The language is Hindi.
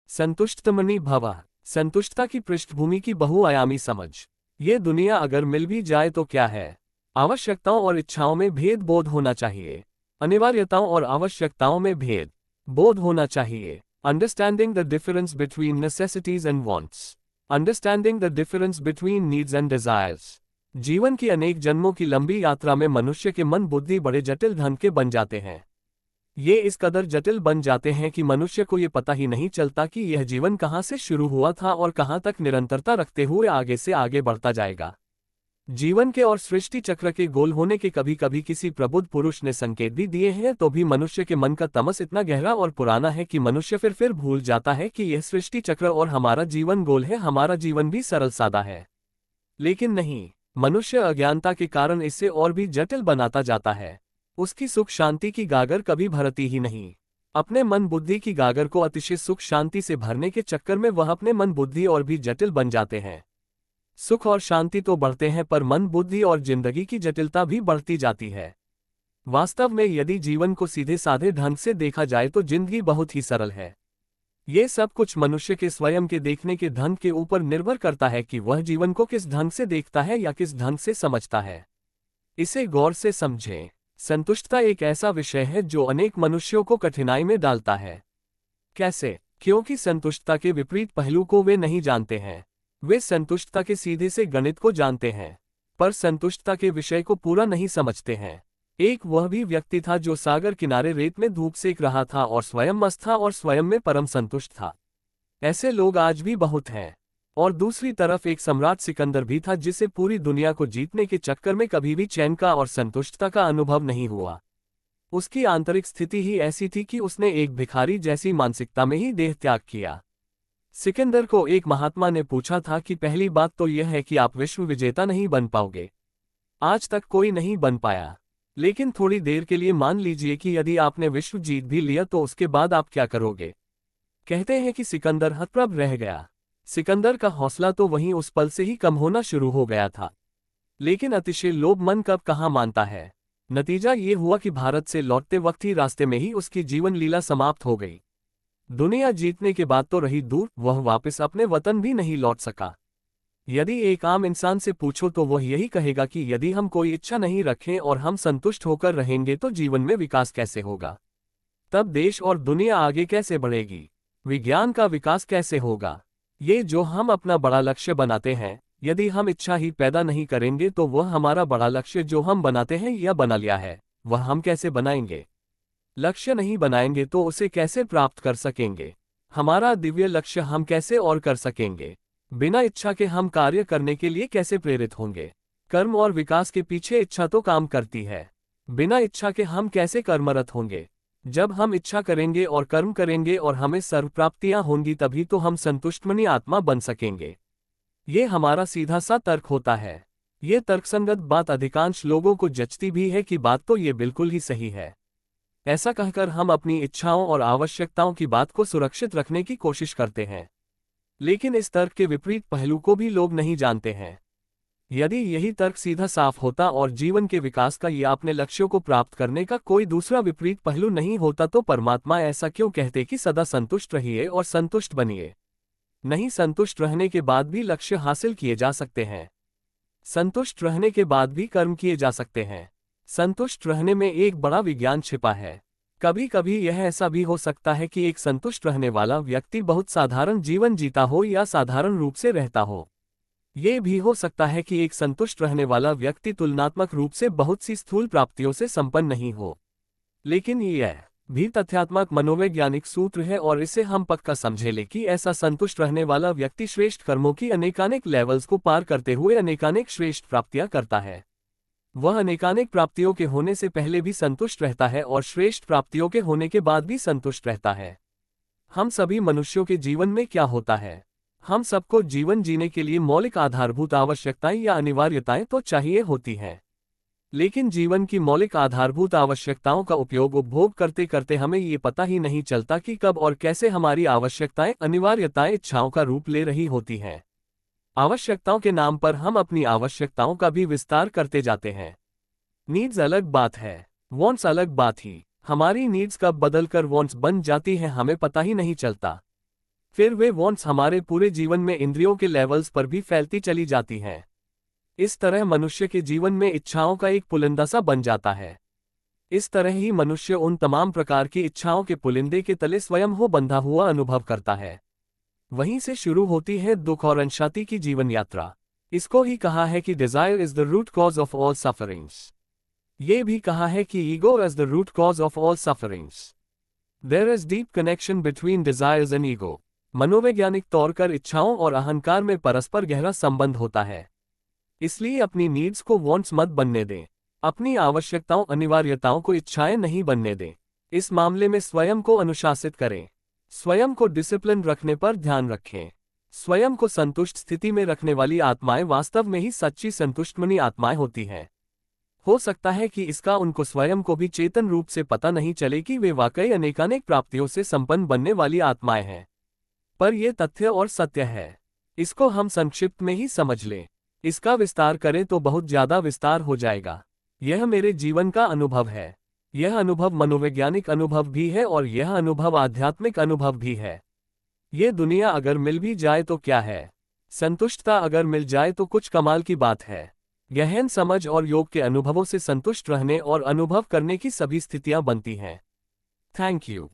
संतुष्टमनि भव। संतुष्टता की पृष्ठभूमि की बहुआयामी समझ। ये दुनिया अगर मिल भी जाए तो क्या है। आवश्यकताओं और इच्छाओं में भेद बोध होना चाहिए। अनिवार्यताओं और आवश्यकताओं में भेद बोध होना चाहिए। Understanding the difference between necessities and wants. Understanding the difference between needs and desires. जीवन की अनेक जन्मों की लंबी यात्रा में मनुष्य के मन बुद्धि बड़े जटिल ढंग के बन जाते हैं। ये इस कदर जटिल बन जाते हैं कि मनुष्य को ये पता ही नहीं चलता कि यह जीवन कहाँ से शुरू हुआ था और कहाँ तक निरंतरता रखते हुए आगे से आगे बढ़ता जाएगा। जीवन के और सृष्टि चक्र के गोल होने के कभी कभी किसी प्रबुद्ध पुरुष ने संकेत भी दिए हैं, तो भी मनुष्य के मन का तमस इतना गहरा और पुराना है कि मनुष्य फिर भूल जाता है कि यह सृष्टि चक्र और हमारा जीवन गोल है। हमारा जीवन भी सरल सादा है, लेकिन नहीं, मनुष्य अज्ञानता के कारण इसे और भी जटिल बनाता जाता है। उसकी सुख शांति की गागर कभी भरती ही नहीं। अपने मन बुद्धि की गागर को अतिशय सुख शांति से भरने के चक्कर में वह अपने मन बुद्धि और भी जटिल बन जाते हैं। सुख और शांति तो बढ़ते हैं, पर मन बुद्धि और जिंदगी की जटिलता भी बढ़ती जाती है। वास्तव में यदि जीवन को सीधे साधे ढंग से देखा जाए तो जिंदगी बहुत ही सरल है। ये सब कुछ मनुष्य के स्वयं के देखने के ढंग के ऊपर निर्भर करता है कि वह जीवन को किस ढंग से देखता है या किस ढंग से समझता है। इसे गौर से समझें। संतुष्टता एक ऐसा विषय है जो अनेक मनुष्यों को कठिनाई में डालता है। कैसे? क्योंकि संतुष्टता के विपरीत पहलू को वे नहीं जानते हैं। वे संतुष्टता के सीधे से गणित को जानते हैं, पर संतुष्टता के विषय को पूरा नहीं समझते हैं। एक वह भी व्यक्ति था जो सागर किनारे रेत में धूप सेक रहा था और स्वयं मस्त था और स्वयं में परम संतुष्ट था। ऐसे लोग आज भी बहुत हैं। और दूसरी तरफ एक सम्राट सिकंदर भी था जिसे पूरी दुनिया को जीतने के चक्कर में कभी भी चैन का और संतुष्टता का अनुभव नहीं हुआ। उसकी आंतरिक स्थिति ही ऐसी थी कि उसने एक भिखारी जैसी मानसिकता में ही देह त्याग किया। सिकंदर को एक महात्मा ने पूछा था कि पहली बात तो यह है कि आप विश्व विजेता नहीं बन पाओगे। आज तक कोई नहीं बन पाया। लेकिन थोड़ी देर के लिए मान लीजिए कि यदि आपने विश्व जीत भी लिया तो उसके बाद आप क्या करोगे? कहते हैं कि सिकंदर हतप्रभ रह गया। सिकंदर का हौसला तो वहीं उस पल से ही कम होना शुरू हो गया था। लेकिन अतिशय लोभ मन कब कहाँ मानता है। नतीजा ये हुआ कि भारत से लौटते वक्त ही रास्ते में ही उसकी जीवन लीला समाप्त हो गई। दुनिया जीतने के बाद तो रही दूर, वह वापस अपने वतन भी नहीं लौट सका। यदि एक आम इंसान से पूछो तो वह यही कहेगा कि यदि हम कोई इच्छा नहीं रखें और हम संतुष्ट होकर रहेंगे तो जीवन में विकास कैसे होगा? तब देश और दुनिया आगे कैसे बढ़ेगी? विज्ञान का विकास कैसे होगा? ये जो हम अपना बड़ा लक्ष्य बनाते हैं, यदि हम इच्छा ही पैदा नहीं करेंगे तो वह हमारा बड़ा लक्ष्य जो हम बनाते हैं या बना लिया है, वह हम कैसे बनाएंगे? लक्ष्य नहीं बनाएंगे तो उसे कैसे प्राप्त कर सकेंगे? हमारा दिव्य लक्ष्य हम कैसे और कर सकेंगे? बिना इच्छा के हम कार्य करने के लिए कैसे प्रेरित होंगे? कर्म और विकास के पीछे इच्छा तो काम करती है। बिना इच्छा के हम कैसे कर्मरत होंगे? जब हम इच्छा करेंगे और कर्म करेंगे और हमें सर्व प्राप्तियां होंगी तभी तो हम संतुष्टमनी आत्मा बन सकेंगे। ये हमारा सीधा सा तर्क होता है। ये तर्कसंगत बात अधिकांश लोगों को जचती भी है कि बात तो ये बिल्कुल ही सही है। ऐसा कहकर हम अपनी इच्छाओं और आवश्यकताओं की बात को सुरक्षित रखने की कोशिश करते हैं। लेकिन इस तर्क के विपरीत पहलू को भी लोग नहीं जानते हैं। यदि यही तर्क सीधा साफ होता और जीवन के विकास का या अपने लक्ष्यों को प्राप्त करने का कोई दूसरा विपरीत पहलू नहीं होता तो परमात्मा ऐसा क्यों कहते कि सदा संतुष्ट रहिए और संतुष्ट बनिए? नहीं, संतुष्ट रहने के बाद भी लक्ष्य हासिल किए जा सकते हैं। संतुष्ट रहने के बाद भी कर्म किए जा सकते हैं। संतुष्ट रहने में एक बड़ा विज्ञान छिपा है। कभी कभी यह ऐसा भी हो सकता है कि एक संतुष्ट रहने वाला व्यक्ति बहुत साधारण जीवन जीता हो या साधारण रूप से रहता हो। ये भी हो सकता है कि एक संतुष्ट रहने वाला व्यक्ति तुलनात्मक रूप से बहुत सी स्थूल प्राप्तियों से संपन्न नहीं हो। लेकिन यह भी तथ्यात्मक मनोवैज्ञानिक सूत्र है और इसे हम पक्का समझे ले कि ऐसा संतुष्ट रहने वाला व्यक्ति श्रेष्ठ कर्मों की अनेकानेक लेवल्स को पार करते हुए अनेकानेक श्रेष्ठ प्राप्तियां करता है। वह अनेकानेक प्राप्तियों के होने से पहले भी संतुष्ट रहता है और श्रेष्ठ प्राप्तियों के होने के बाद भी संतुष्ट रहता है। हम सभी मनुष्यों के जीवन में क्या होता है? हम सबको जीवन जीने के लिए मौलिक आधारभूत आवश्यकताएं या अनिवार्यताएं तो चाहिए होती हैं। लेकिन जीवन की मौलिक आधारभूत आवश्यकताओं का उपभोग करते करते हमें ये पता ही नहीं चलता कि कब और कैसे हमारी आवश्यकताएं अनिवार्यताएं इच्छाओं का रूप ले रही होती हैं। आवश्यकताओं के नाम पर हम अपनी आवश्यकताओं का भी विस्तार करते जाते हैं। नीड्स अलग बात है, वॉन्ट्स अलग बात ही। हमारी नीड्स कब बदलकर वॉन्ट्स बन जाती हैं हमें पता ही नहीं चलता। फिर वे वांट्स हमारे पूरे जीवन में इंद्रियों के लेवल्स पर भी फैलती चली जाती हैं। इस तरह मनुष्य के जीवन में इच्छाओं का एक पुलिंदा सा बन जाता है। इस तरह ही मनुष्य उन तमाम प्रकार की इच्छाओं के पुलिंदे के तले स्वयं हो बंधा हुआ अनुभव करता है। वहीं से शुरू होती है दुख और अशांति की जीवन यात्रा। इसको ही कहा है कि desire is the root cause of all sufferings. ये भी कहा है कि ego is the root cause of all sufferings. There is deep connection between desires and ego. मनोवैज्ञानिक तौर पर इच्छाओं और अहंकार में परस्पर गहरा संबंध होता है। इसलिए अपनी नीड्स को वांट्स मत बनने दें। अपनी आवश्यकताओं अनिवार्यताओं को इच्छाएं नहीं बनने दें। इस मामले में स्वयं को अनुशासित करें। स्वयं को डिसिप्लिन रखने पर ध्यान रखें। स्वयं को संतुष्ट स्थिति में रखने वाली आत्माएं वास्तव में ही सच्ची संतुष्टमनी आत्माएं होती हैं। हो सकता है कि इसका उनको स्वयं को भी चेतन रूप से पता नहीं चले कि वे वाकई अनेकानेक प्राप्तियों से संपन्न बनने वाली आत्माएं हैं। पर यह तथ्य और सत्य है। इसको हम संक्षिप्त में ही समझ लें। इसका विस्तार करें तो बहुत ज्यादा विस्तार हो जाएगा। यह मेरे जीवन का अनुभव है। यह अनुभव मनोवैज्ञानिक अनुभव भी है और यह अनुभव आध्यात्मिक अनुभव भी है। ये दुनिया अगर मिल भी जाए तो क्या है? संतुष्टता अगर मिल जाए तो कुछ कमाल की बात है। गहन समझ और योग के अनुभवों से संतुष्ट रहने और अनुभव करने की सभी स्थितियां बनती हैं। Thank you.